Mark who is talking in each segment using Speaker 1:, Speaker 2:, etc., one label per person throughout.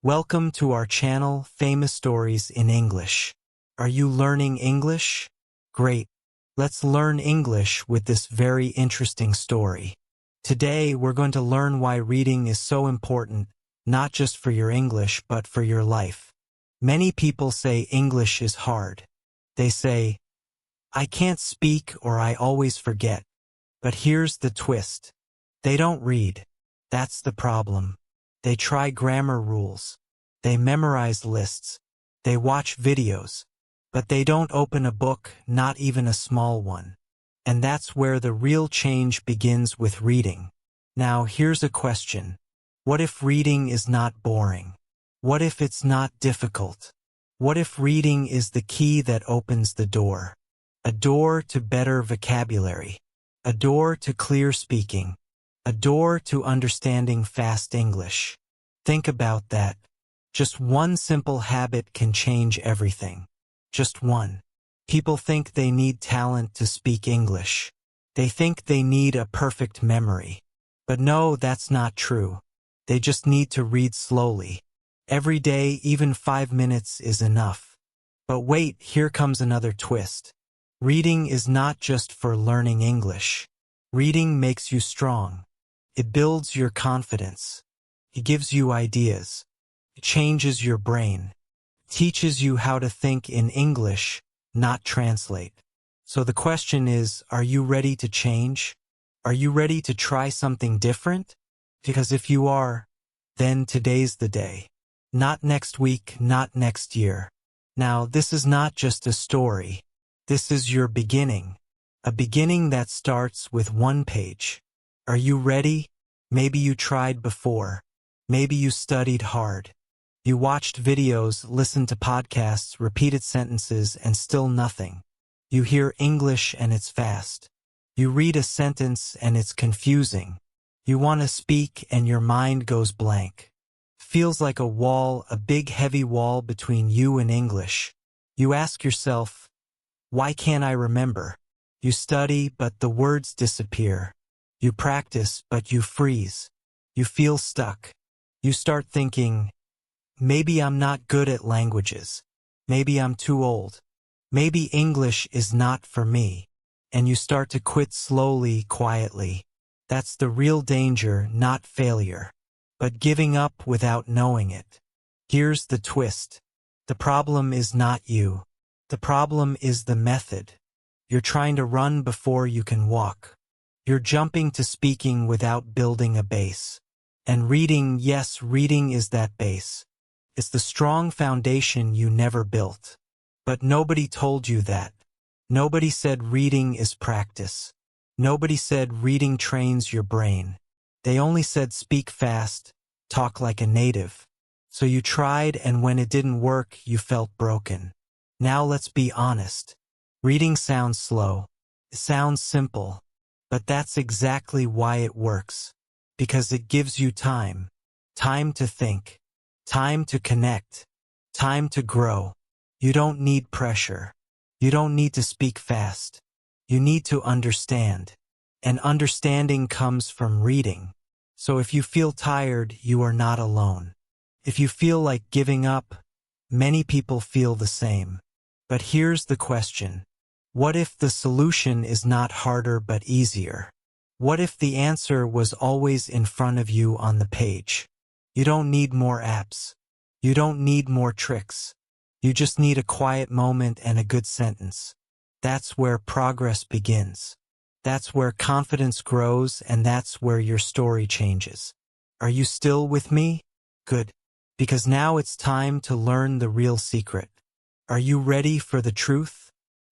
Speaker 1: Welcome to our channel, Famous Stories in English. Are you learning English? Great. Let's learn English with this very interesting story. Today, we're going to learn why reading is so important, not just for your English, but for your life. Many people say English is hard. They say, I can't speak or I always forget. But here's the twist. They don't read. That's the problem. They try grammar rules. They memorize lists. They watch videos. But they don't open a book, not even a small one. And that's where the real change begins with reading. Now, here's a question. What if reading is not boring? What if it's not difficult? What if reading is the key that opens the door? A door to better vocabulary. A door to clear speaking. A door to understanding fast English. Think about that. Just one simple habit can change everything. Just one. People think they need talent to speak English. They think they need a perfect memory. But no, that's not true. They just need to read slowly. Every day, even 5 minutes is enough. But wait, here comes another twist. Reading is not just for learning English. Reading makes you strong. It builds your confidence. It gives you ideas. It changes your brain. It teaches you how to think in English, not translate. So the question is, are you ready to change? Are you ready to try something different? Because if you are, then today's the day. Not next week, not next year. Now, this is not just a story. This is your beginning. A beginning that starts with one page. Are you ready? Maybe you tried before. Maybe you studied hard. You watched videos, listened to podcasts, repeated sentences, and still nothing. You hear English and it's fast. You read a sentence and it's confusing. You want to speak and your mind goes blank. Feels like a wall, a big heavy wall between you and English. You ask yourself, why can't I remember? You study, but the words disappear. You practice, but you freeze. You feel stuck. You start thinking, maybe I'm not good at languages. Maybe I'm too old. Maybe English is not for me. And you start to quit slowly, quietly. That's the real danger, not failure, but giving up without knowing it. Here's the twist. The problem is not you. The problem is the method. You're trying to run before you can walk. You're jumping to speaking without building a base. And reading, yes, reading is that base. It's the strong foundation you never built. But nobody told you that. Nobody said reading is practice. Nobody said reading trains your brain. They only said speak fast, talk like a native. So you tried, and when it didn't work, you felt broken. Now let's be honest. Reading sounds slow. It sounds simple. But that's exactly why it works. Because it gives you time. Time to think. Time to connect. Time to grow. You don't need pressure. You don't need to speak fast. You need to understand. And understanding comes from reading. So if you feel tired, you are not alone. If you feel like giving up, many people feel the same. But here's the question. What if the solution is not harder but easier? What if the answer was always in front of you on the page? You don't need more apps. You don't need more tricks. You just need a quiet moment and a good sentence. That's where progress begins. That's where confidence grows, and that's where your story changes. Are you still with me? Good. Because now it's time to learn the real secret. Are you ready for the truth?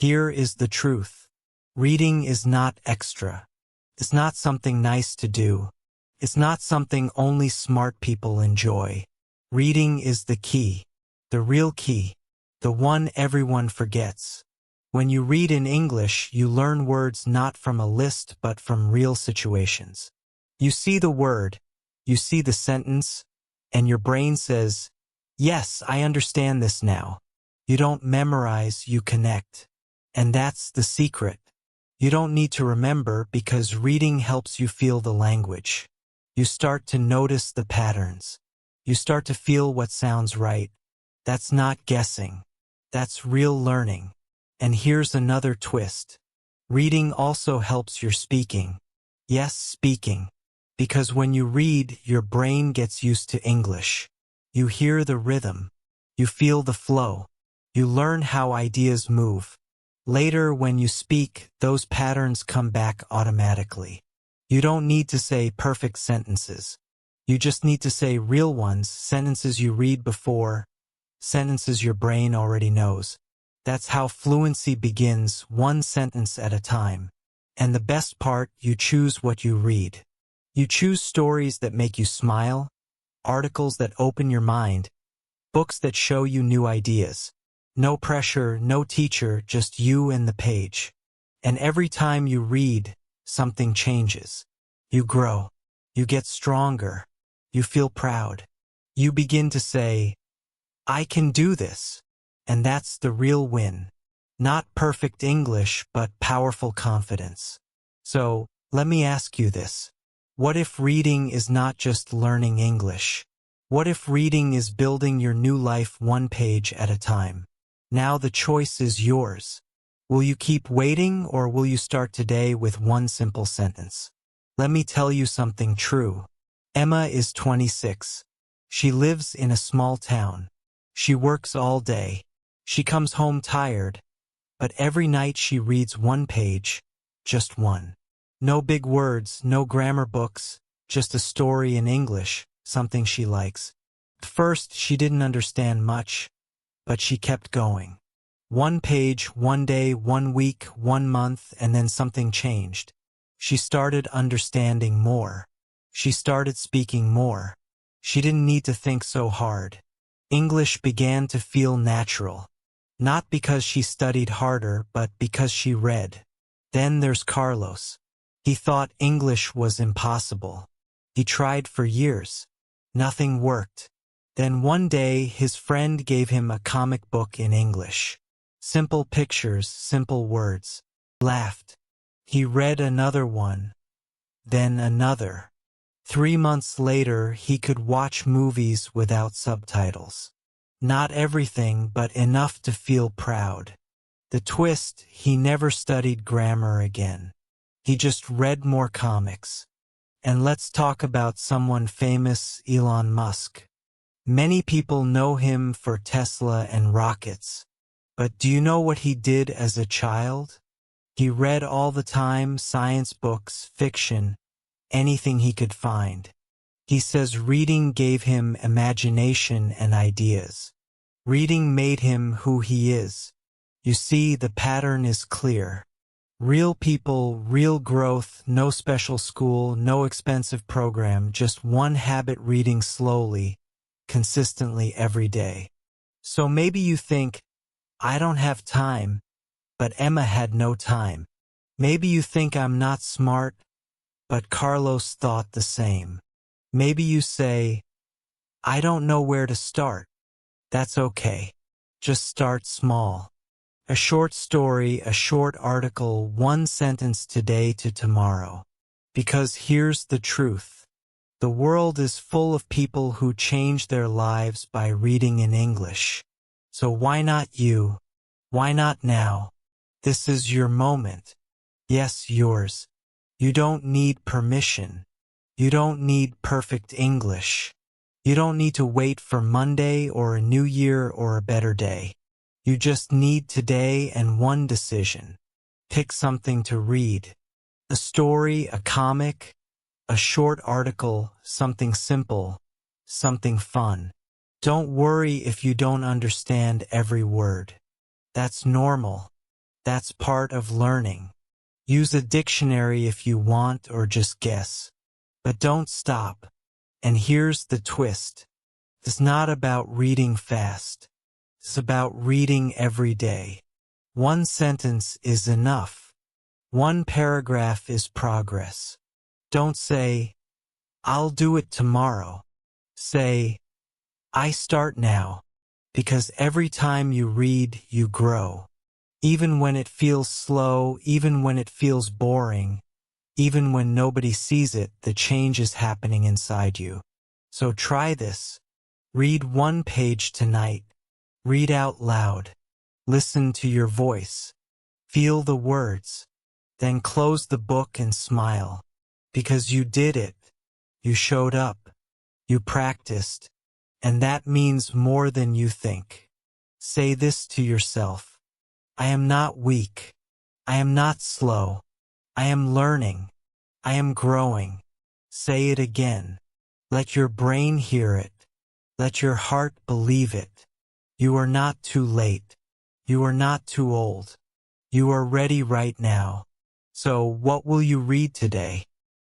Speaker 1: Here is the truth. Reading is not extra. It's not something nice to do. It's not something only smart people enjoy. Reading is the key. The real key. The one everyone forgets. When you read in English, you learn words not from a list but from real situations. You see the word, you see the sentence, and your brain says, yes, I understand this now. You don't memorize, you connect. And that's the secret. You don't need to remember because reading helps you feel the language. You start to notice the patterns. You start to feel what sounds right. That's not guessing. That's real learning. And here's another twist. Reading also helps your speaking. Yes, speaking. Because when you read, your brain gets used to English. You hear the rhythm. You feel the flow. You learn how ideas move. Later, when you speak, those patterns come back automatically. You don't need to say perfect sentences. You just need to say real ones, sentences you read before, sentences your brain already knows. That's how fluency begins, one sentence at a time. And the best part, you choose what you read. You choose stories that make you smile, articles that open your mind, books that show you new ideas. No pressure, no teacher, just you and the page. And every time you read, something changes. You grow. You get stronger. You feel proud. You begin to say, I can do this. And that's the real win. Not perfect English, but powerful confidence. So, let me ask you this. What if reading is not just learning English? What if reading is building your new life one page at a time? Now the choice is yours. Will you keep waiting, or will you start today with one simple sentence? Let me tell you something true. Emma is 26. She lives in a small town. She works all day. She comes home tired, but every night she reads one page, just one. No big words, no grammar books, just a story in English, something she likes. At first, she didn't understand much, but she kept going. One page, one day, 1 week, 1 month, and then something changed. She started understanding more. She started speaking more. She didn't need to think so hard. English began to feel natural. Not because she studied harder, but because she read. Then there's Carlos. He thought English was impossible. He tried for years. Nothing worked. Then one day, his friend gave him a comic book in English. Simple pictures, simple words. He laughed. He read another one. Then another. 3 months later, he could watch movies without subtitles. Not everything, but enough to feel proud. The twist, he never studied grammar again. He just read more comics. And let's talk about someone famous, Elon Musk. Many people know him for Tesla and rockets. But do you know what he did as a child? He read all the time, science books, fiction, anything he could find. He says reading gave him imagination and ideas. Reading made him who he is. You see, the pattern is clear. Real people, real growth, no special school, no expensive program, just one habit, reading slowly, consistently every day. So maybe you think, I don't have time, but Emma had no time. Maybe you think I'm not smart, but Carlos thought the same. Maybe you say, I don't know where to start. That's okay. Just start small. A short story, a short article, one sentence today to tomorrow. Because here's the truth. The world is full of people who change their lives by reading in English. So why not you? Why not now? This is your moment. Yes, yours. You don't need permission. You don't need perfect English. You don't need to wait for Monday or a new year or a better day. You just need today and one decision. Pick something to read. A story, a comic, a short article, something simple, something fun. Don't worry if you don't understand every word. That's normal. That's part of learning. Use a dictionary if you want, or just guess. But don't stop. And here's the twist. It's not about reading fast. It's about reading every day. One sentence is enough. One paragraph is progress. Don't say, I'll do it tomorrow. Say, I start now. Because every time you read, you grow. Even when it feels slow, even when it feels boring, even when nobody sees it, the change is happening inside you. So try this. Read one page tonight. Read out loud. Listen to your voice. Feel the words. Then close the book and smile. Because you did it. You showed up. You practiced. And that means more than you think. Say this to yourself. I am not weak. I am not slow. I am learning. I am growing. Say it again. Let your brain hear it. Let your heart believe it. You are not too late. You are not too old. You are ready right now. So what will you read today?